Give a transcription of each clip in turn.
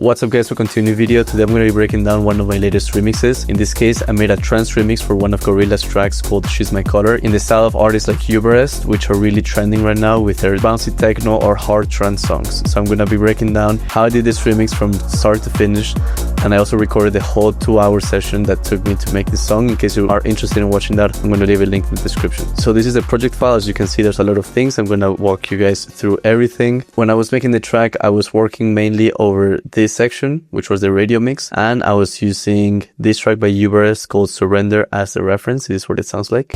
What's up guys, welcome to a new video. Today I'm going to be breaking down one of my latest remixes. In this case, I made a trance remix for one of Gorillaz tracks called She's My Color in the style of artists like UEBERREST, which are really trending right now with their bouncy techno or hard trance songs. So I'm going to be breaking down how I did this remix from start to finish, and I also recorded the whole 2-hour session that took me to make this song. In case you are interested in watching that, I'm going to leave a link in the description. So this is the project file. As you can see, there's a lot of things. I'm going to walk you guys through everything. When I was making the track, I was working mainly over this section, which was the radio mix, and I was using this track by UEBERREST called Surrender as the reference. This is what it sounds like.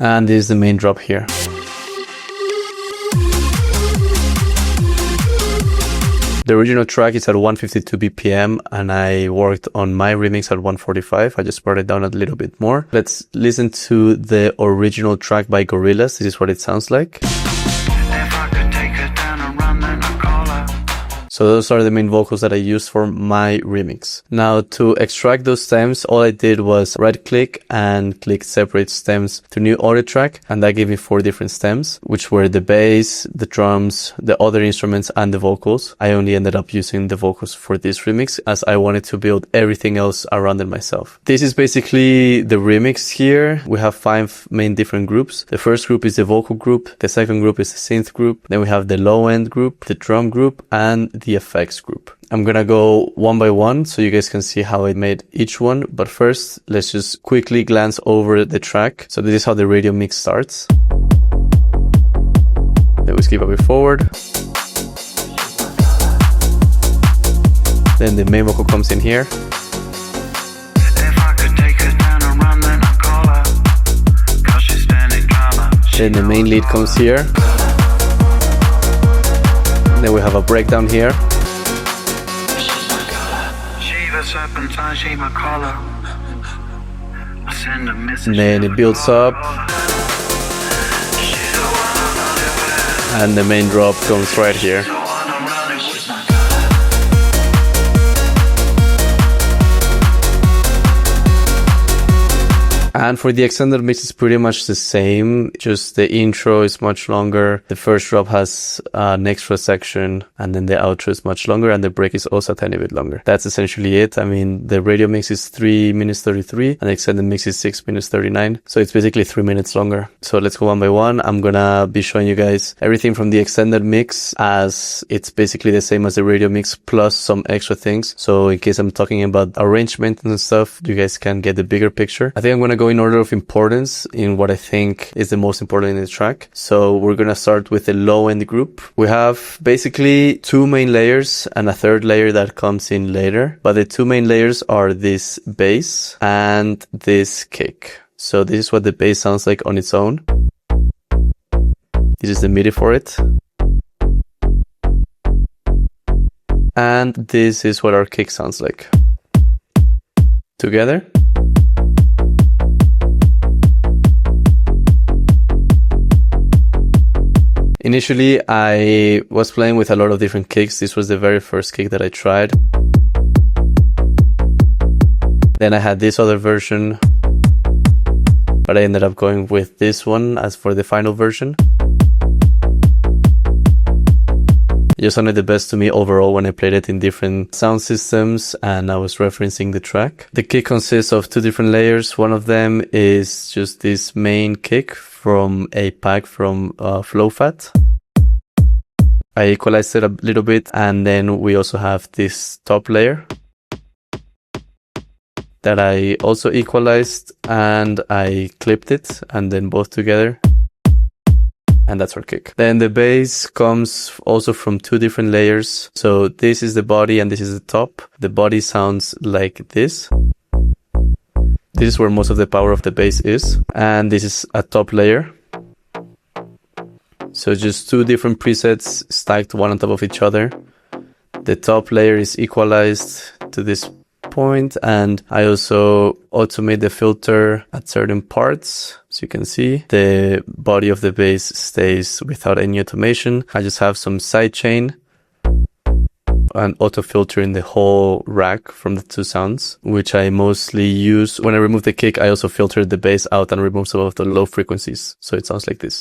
And this is the main drop here. The original track is at 152 BPM and I worked on my remix at 145. I just brought it down a little bit more. Let's listen to the original track by Gorillaz. This is what it sounds like. So those are the main vocals that I used for my remix. Now to extract those stems, all I did was right click and click separate stems to new audio track, and that gave me 4 different stems, which were the bass, the drums, the other instruments, and the vocals. I only ended up using the vocals for this remix as I wanted to build everything else around it myself. This is basically the remix here. We have 5 main different groups. The first group is the vocal group, the second group is the synth group, then we have the low end group, the drum group, and the effects group. I'm gonna go one by one so you guys can see how I made each one, but first let's just quickly glance over the track. So this is how the radio mix starts. Then we skip a bit forward. Then the main vocal comes in here. Then the main lead comes here. Then we have a breakdown here. And then it builds up. And the main drop comes right here. And for the extended mix, it's pretty much the same, just the intro is much longer, the first drop has an extra section, and then the outro is much longer, and the break is also a tiny bit longer. That's essentially it. I mean, the radio mix is 3 minutes 33, and the extended mix is 6 minutes 39, so it's basically 3 minutes longer. So let's go one by one. I'm gonna be showing you guys everything from the extended mix, as it's basically the same as the radio mix, plus some extra things. So in case I'm talking about arrangement and stuff, you guys can get the bigger picture. I think I'm gonna go in order of importance in what I think is the most important in the track. So we're gonna start with the low end group. We have basically 2 main layers and a third layer that comes in later, but the 2 main layers are this bass and this kick. So this is what the bass sounds like on its own. This is the MIDI for it. And this is what our kick sounds like together. Initially, I was playing with a lot of different kicks. This was the very first kick that I tried. Then I had this other version, but I ended up going with this one as for the final version. It just sounded the best to me overall when I played it in different sound systems and I was referencing the track. The kick consists of 2 different layers. One of them is just this main kick from a pack from Flowfat. I equalized it a little bit, and then we also have this top layer that I also equalized, and I clipped it, and then both together. And that's our kick. Then the bass comes also from 2 different layers. So this is the body and this is the top. The body sounds like this. This is where most of the power of the bass is. And this is a top layer. So just 2 different presets stacked one on top of each other. The top layer is equalized to this point, and I also automate the filter at certain parts. So you can see the body of the bass stays without any automation. I just have some sidechain and auto filter in the whole rack from the 2 sounds, which I mostly use. When I remove the kick, I also filter the bass out and remove some of the low frequencies. So it sounds like this.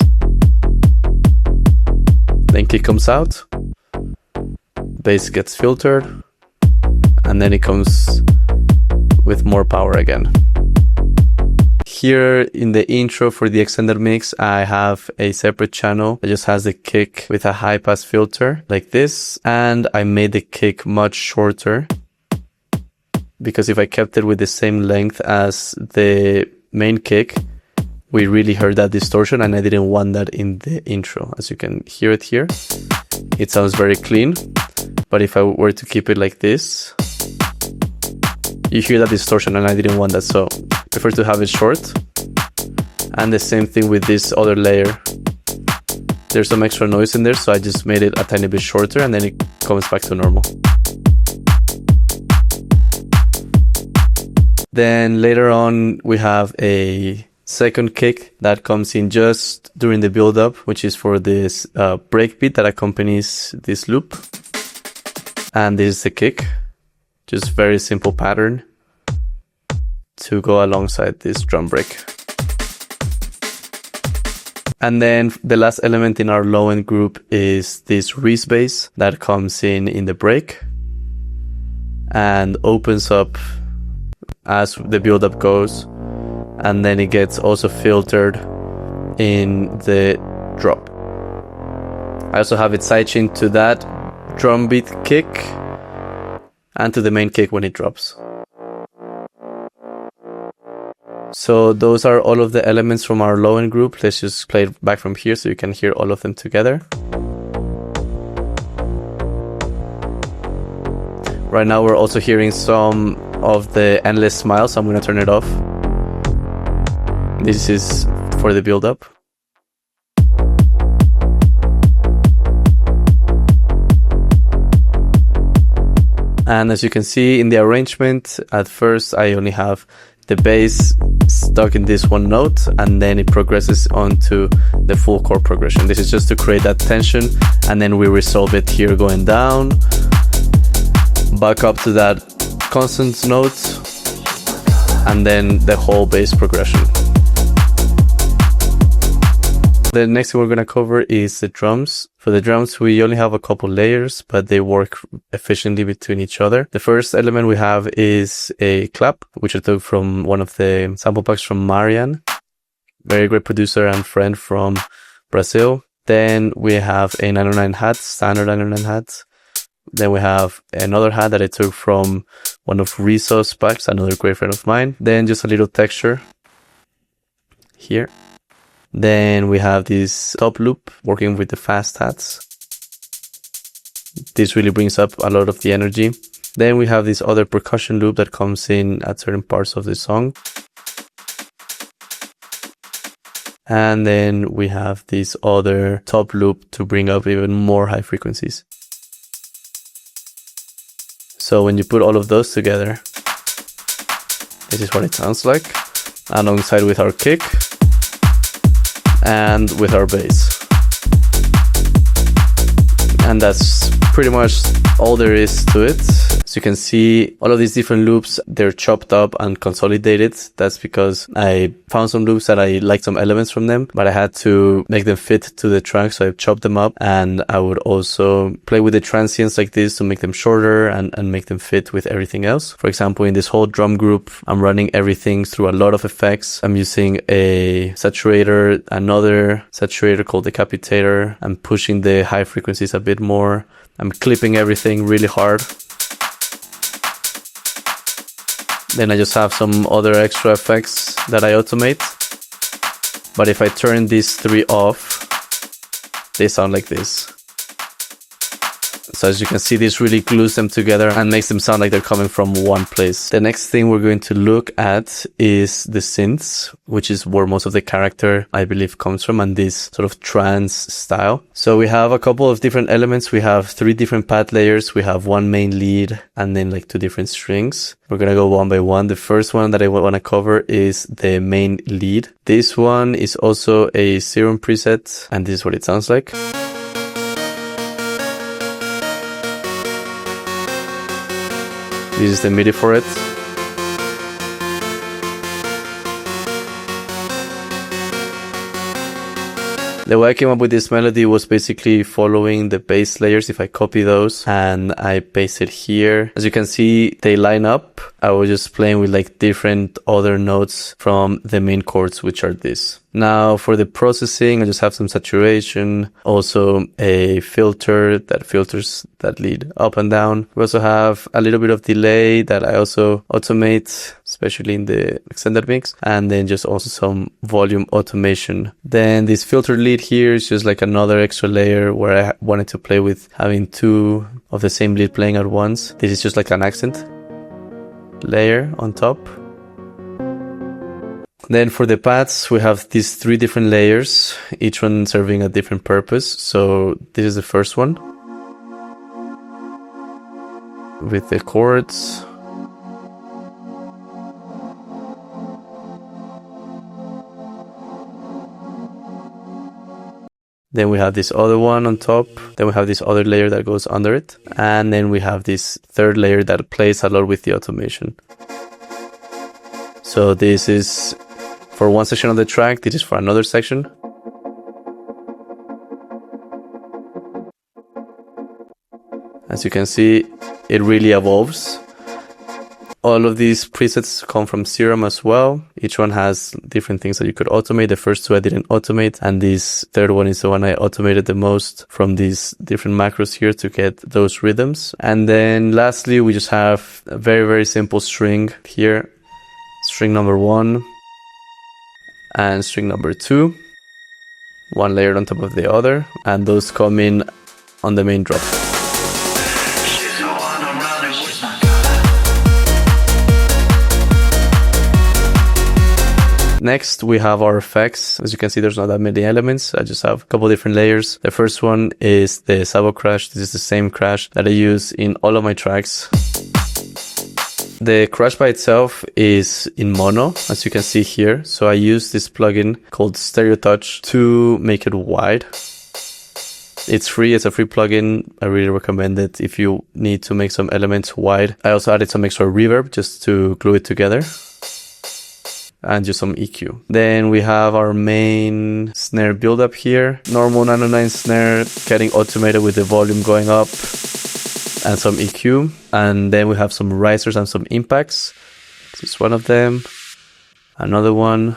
Then kick comes out. bass gets filtered, and then it comes with more power again. Here in the intro for the extended mix, I have a separate channel that just has the kick with a high pass filter like this, and I made the kick much shorter, because if I kept it with the same length as the main kick, we really heard that distortion, and I didn't want that in the intro. As you can hear it here, it sounds very clean, but if I were to keep it like this, you hear that distortion, and I didn't want that, so I prefer to have it short. And the same thing with this other layer. There's some extra noise in there, so I just made it a tiny bit shorter, and then it comes back to normal. Then later on, we have a second kick that comes in just during the build-up, which is for this breakbeat that accompanies this loop. And this is the kick. Just very simple pattern to go alongside this drum break. And then the last element in our low-end group is this Reese bass that comes in the break and opens up as the build-up goes, and then it gets also filtered in the drop. I also have it sidechained to that drum beat kick and to the main kick when it drops. So those are all of the elements from our low-end group. Let's just play it back from here so you can hear all of them together. Right now we're also hearing some of the endless smile, so I'm going to turn it off. This is for the build-up. And as you can see in the arrangement, at first I only have the bass stuck in this one note, and then it progresses onto the full chord progression. This is just to create that tension, and then we resolve it here going down, back up to that constant note, and then the whole bass progression. The next thing we're going to cover is the drums. For the drums, we only have a couple layers, but they work efficiently between each other. The first element we have is a clap, which I took from one of the sample packs from Marian, very great producer and friend from Brazil. Then we have a 909 hat, standard 909 hat. Then we have another hat that I took from one of Rizzo's packs, another great friend of mine. Then just a little texture here. Then we have this top loop working with the fast hats. This really brings up a lot of the energy. Then we have this other percussion loop that comes in at certain parts of the song. And then we have this other top loop to bring up even more high frequencies. So when you put all of those together, this is what it sounds like, alongside with our kick and with our bass. And that's pretty much all there is to it. As you can see, all of these different loops, they're chopped up and consolidated. That's because I found some loops that I liked some elements from them, but I had to make them fit to the track, so I chopped them up. And I would also play with the transients like this to make them shorter and make them fit with everything else. For example, in this whole drum group, I'm running everything through a lot of effects. I'm using a saturator, another saturator called decapitator. I'm pushing the high frequencies a bit more. I'm clipping everything really hard. Then I just have some other extra effects that I automate. But if I turn these three off, they sound like this. So as you can see, this really glues them together and makes them sound like they're coming from one place. The next thing we're going to look at is the synths, which is where most of the character, I believe, comes from, and this sort of trance style. So we have a couple of different elements. We have 3 different pad layers. We have one main lead and then like 2 different strings. We're going to go one by one. The first one that I want to cover is the main lead. This one is also a Serum preset, and this is what it sounds like. This is the MIDI for it. The way I came up with this melody was basically following the bass layers. If I copy those and I paste it here, as you can see, they line up. I was just playing with like different other notes from the main chords, which are this. Now for the processing, I just have some saturation, also a filter that filters that lead up and down. We also have a little bit of delay that I also automate, especially in the extended mix, and then just also some volume automation. Then this filter lead here is just like another extra layer where I wanted to play with having two of the same lead playing at once. This is just like an accent layer on top. Then for the pads, we have these 3 different layers, each one serving a different purpose. So this is the first one with the chords. Then we have this other one on top. Then we have this other layer that goes under it. And then we have this third layer that plays a lot with the automation. So this is for one section of the track, this is for another section. As you can see, it really evolves. All of these presets come from Serum as well. Each one has different things that you could automate. The first 2 I didn't automate, and this third one is the one I automated the most from these different macros here to get those rhythms. And then lastly, we just have a very, very simple string here. String number 1 and string number 2. One layered on top of the other, and those come in on the main drop. Next, we have our effects. As you can see, there's not that many elements. I just have a couple different layers. The first one is the Sabo crash. This is the same crash that I use in all of my tracks. The crash by itself is in mono, as you can see here. So I use this plugin called Stereo Touch to make it wide. It's free. It's a free plugin. I really recommend it if you need to make some elements wide. I also added some extra reverb just to glue it together. And just some EQ. Then we have our main snare build-up here. Normal 909 snare getting automated with the volume going up and some EQ. And then we have some risers and some impacts. This is one of them. Another one.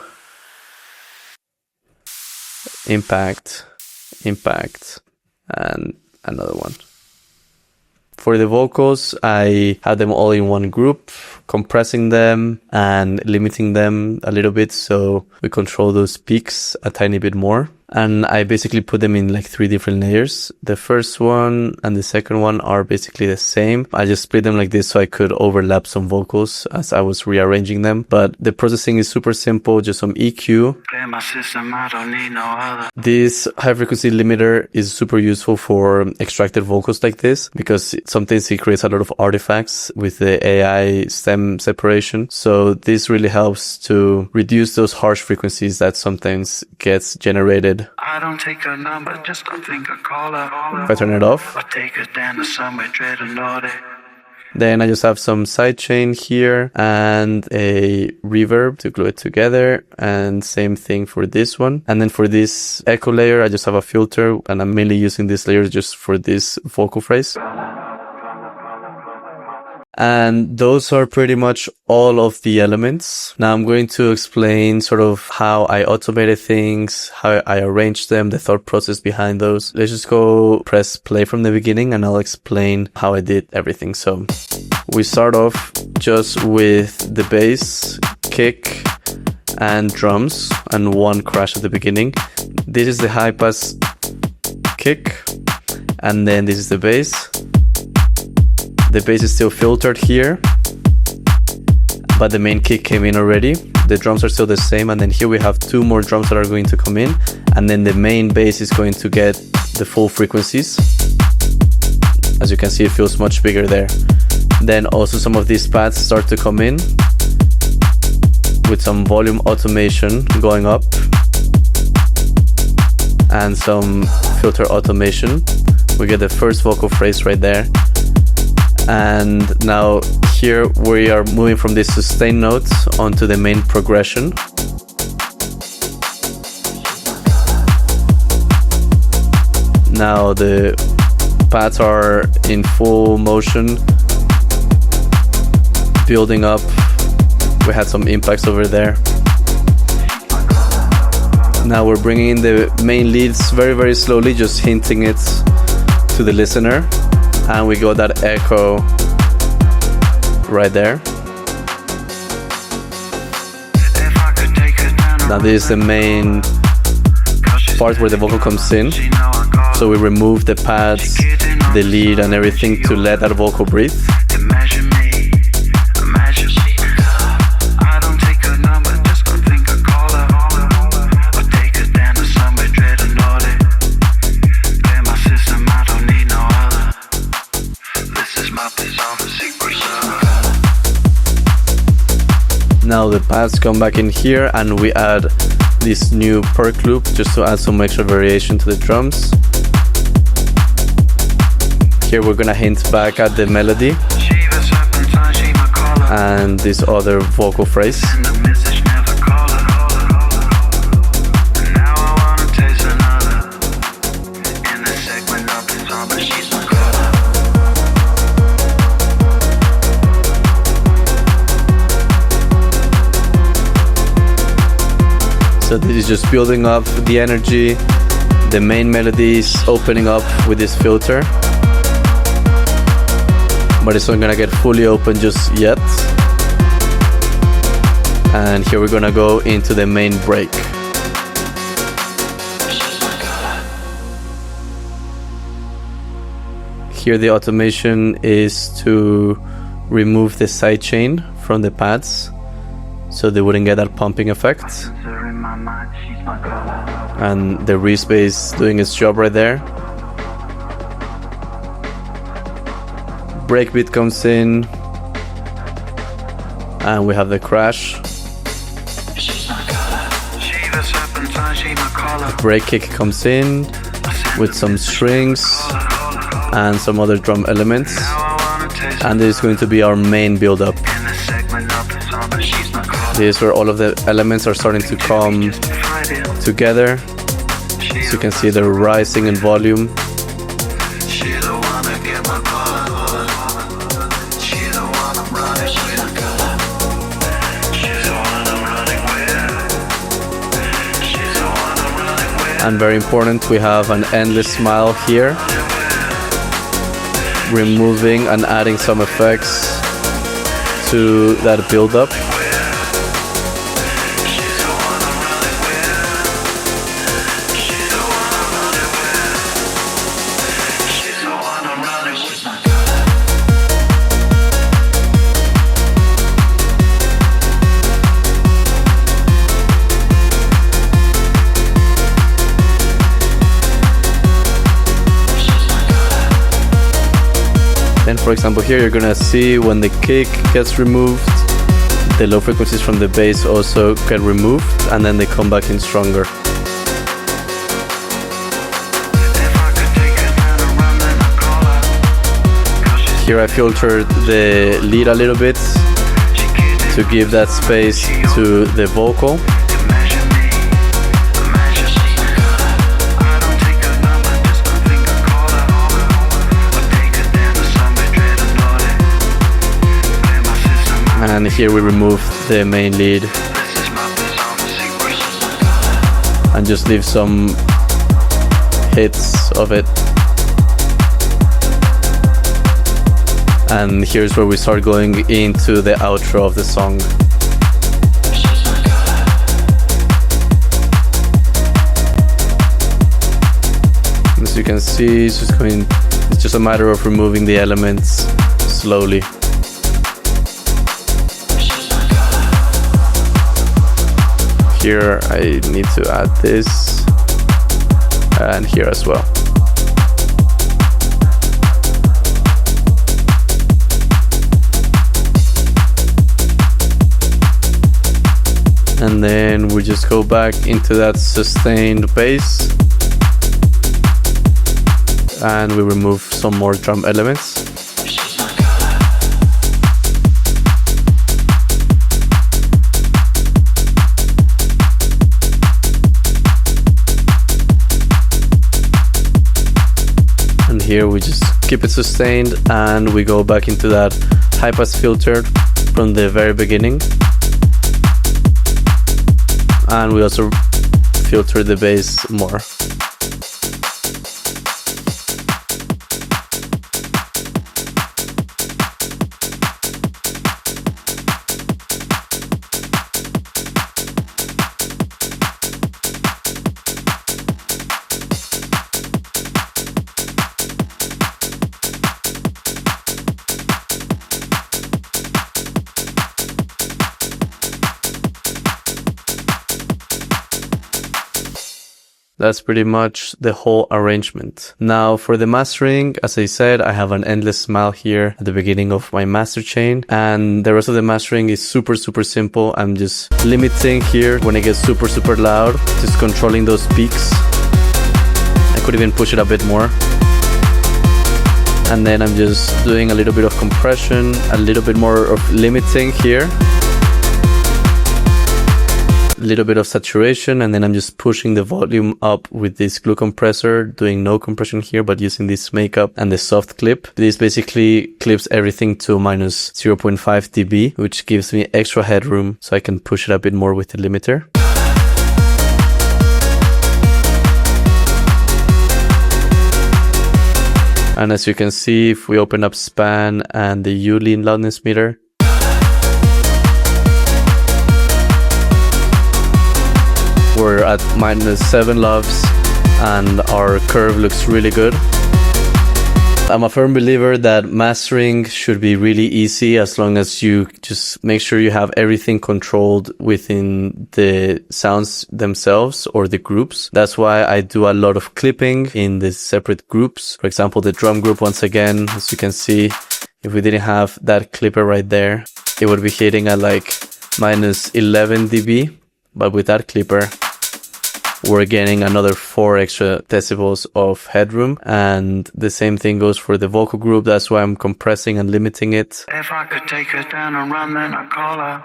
Impact, impact, and another one. For the vocals, I had them all in one group, compressing them and limiting them a little bit so we control those peaks a tiny bit more. And I basically put them in like 3 different layers. The first one and the second one are basically the same. I just split them like this so I could overlap some vocals as I was rearranging them. But the processing is super simple, just some EQ. This high frequency limiter is super useful for extracted vocals like this because sometimes it creates a lot of artifacts with the AI stem separation. So this really helps to reduce those harsh frequencies that sometimes gets generated. I don't take a number, just don't think I call her. If I turn it off, I take her down to somewhere dread and naughty. Then I just have some sidechain here and a reverb to glue it together, and same thing for this one. And then for this echo layer, I just have a filter, and I'm mainly using this layer just for this vocal phrase. And those are pretty much all of the elements. Now I'm going to explain sort of how I automated things, how I arranged them, the thought process behind those. Let's just go press play from the beginning and I'll explain how I did everything. So we start off just with the bass, kick, and drums, and one crash at the beginning. This is the high pass kick, and then this is the bass. The bass is still filtered here, but the main kick came in already. The drums are still the same, and then here we have 2 more drums that are going to come in, and then the main bass is going to get the full frequencies. As you can see, it feels much bigger there. Then also some of these pads start to come in with some volume automation going up and some filter automation. We get the first vocal phrase right there. And now here we are moving from this sustain note onto the main progression. Now the pads are in full motion, building up. We had some impacts over there. Now we're bringing in the main leads very, very slowly, just hinting it to the listener. And we got that echo right there. Now this is the main part where the vocal comes in. So we remove the pads, the lead and everything to let that vocal breathe. Now the pads come back in here and we add this new perk loop just to add some extra variation to the drums. Here we're gonna hint back at the melody and this other vocal phrase. So this is just building up the energy. The main melody is opening up with this filter, but it's not gonna get fully open just yet. And here we're gonna go into the main break. Here the automation is to remove the sidechain from the pads so they wouldn't get that pumping effect. And the re-space doing its job right there. Breakbeat comes in and we have the crash. The break kick comes in with some strings and some other drum elements, and this is going to be our main build-up. This is where all of the elements are starting to come together. As you can see, they're rising in volume. And very important, we have an endless smile here, removing and adding some effects to that build-up. And for example, here you're gonna see when the kick gets removed, the low frequencies from the bass also get removed, and then they come back in stronger. Here I filtered the lead a little bit to give that space to the vocal. And here we remove the main lead and just leave some hits of it. And here's where we start going into the outro of the song. As you can see, it's just a matter of removing the elements slowly. Here I need to add this, and here as well. And then we just go back into that sustained bass, and we remove some more drum elements. here we just keep it sustained and we go back into that high pass filter from the very beginning. And we also filter the bass more. That's pretty much the whole arrangement. Now for the mastering, as I said, I have an endless smile here at the beginning of my master chain, and the rest of the mastering is super simple. I'm just limiting here when it gets super loud, just controlling those peaks. I could even push it a bit more. And then I'm just doing a little bit of compression, a little bit more of limiting here. Little bit of saturation, and then I'm just pushing the volume up with this glue compressor, doing no compression here, but using this makeup and the soft clip. This basically clips everything to minus 0.5 dB, which gives me extra headroom so I can push it a bit more with the limiter. And as you can see, if we open up span and the U-lean loudness meter, we're at -7 loves and our curve looks really good. I'm a firm believer that mastering should be really easy as long as you just make sure you have everything controlled within the sounds themselves or the groups. That's why I do a lot of clipping in the separate groups. For example, the drum group, once again, as you can see, if we didn't have that clipper right there, it would be hitting at like -11 dB. But with that clipper, we're getting another 4 extra decibels of headroom. And the same thing goes for the vocal group. That's why I'm compressing and limiting it. If I could take her down and run, then I'd call her,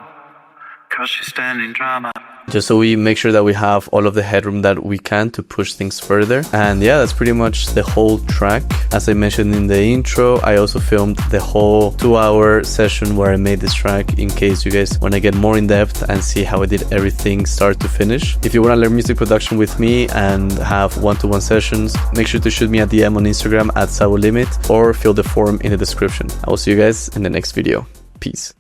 'cause she's standing drama. Just so we make sure that we have all of the headroom that we can to push things further. And yeah, that's pretty much the whole track. As I mentioned in the intro, I also filmed the whole 2-hour session where I made this track in case you guys want to get more in depth and see how I did everything start to finish. If you want to learn music production with me and have one-to-one sessions, make sure to shoot me a DM on Instagram at @SaboLimit or fill the form in the description. I will see you guys in the next video. Peace.